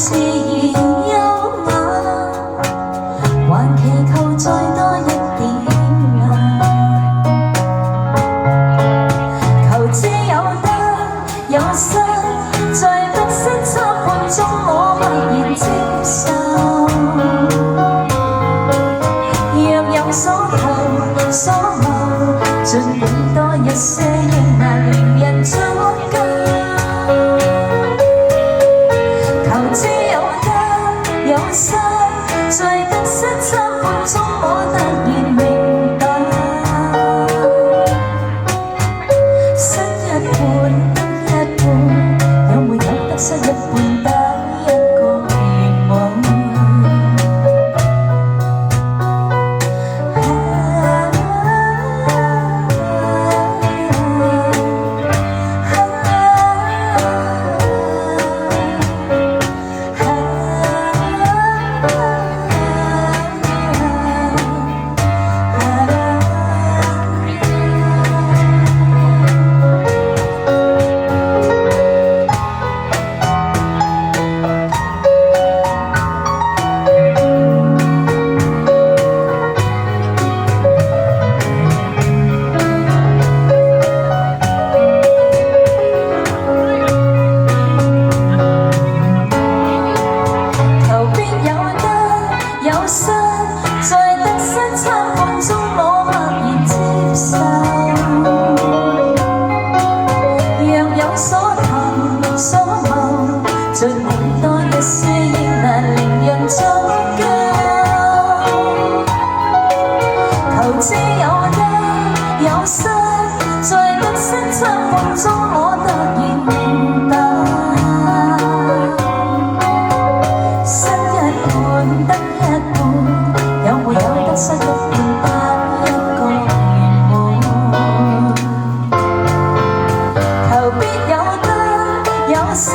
自然優雅，還祈求再多一點愛，求知有得有失，在得失參半中我默然接受，若有所求所謀，儘管多一些亦難令人足夠。有失，在得失參半中，我突然明白，失一半得一半，有沒有得失一半得一個願望？在得失參半中，我默然接受。若有所求所謀，儘管多一些，亦難令人足夠。求知有得有失，在得失參半中，我突然明白，失一半得一半，有沒有得失一半得一個願望？求必有得有失，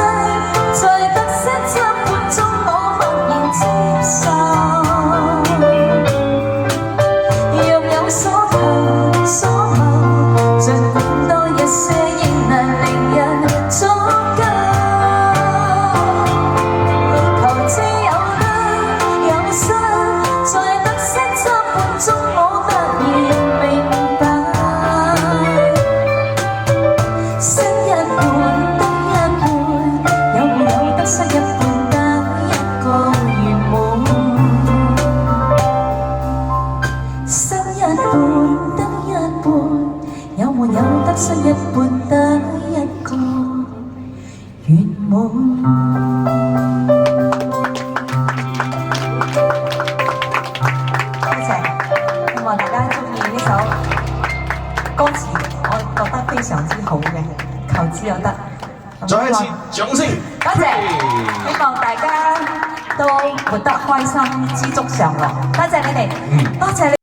在得失參半中，我默然接受。若有所求所謀，儘管多一些，亦難令人足夠。求知有得有失，在得失參半中，我突然明白，失一半得一半，有沒有得失一半得一個願望？失一半得一半，有沒有得失一半得一個願望？希望大家中意呢首歌詞，我覺得非常之好嘅，求知有得。再一次掌聲，多謝，希望大家都活得開心，知足常樂。多謝你哋，多謝你。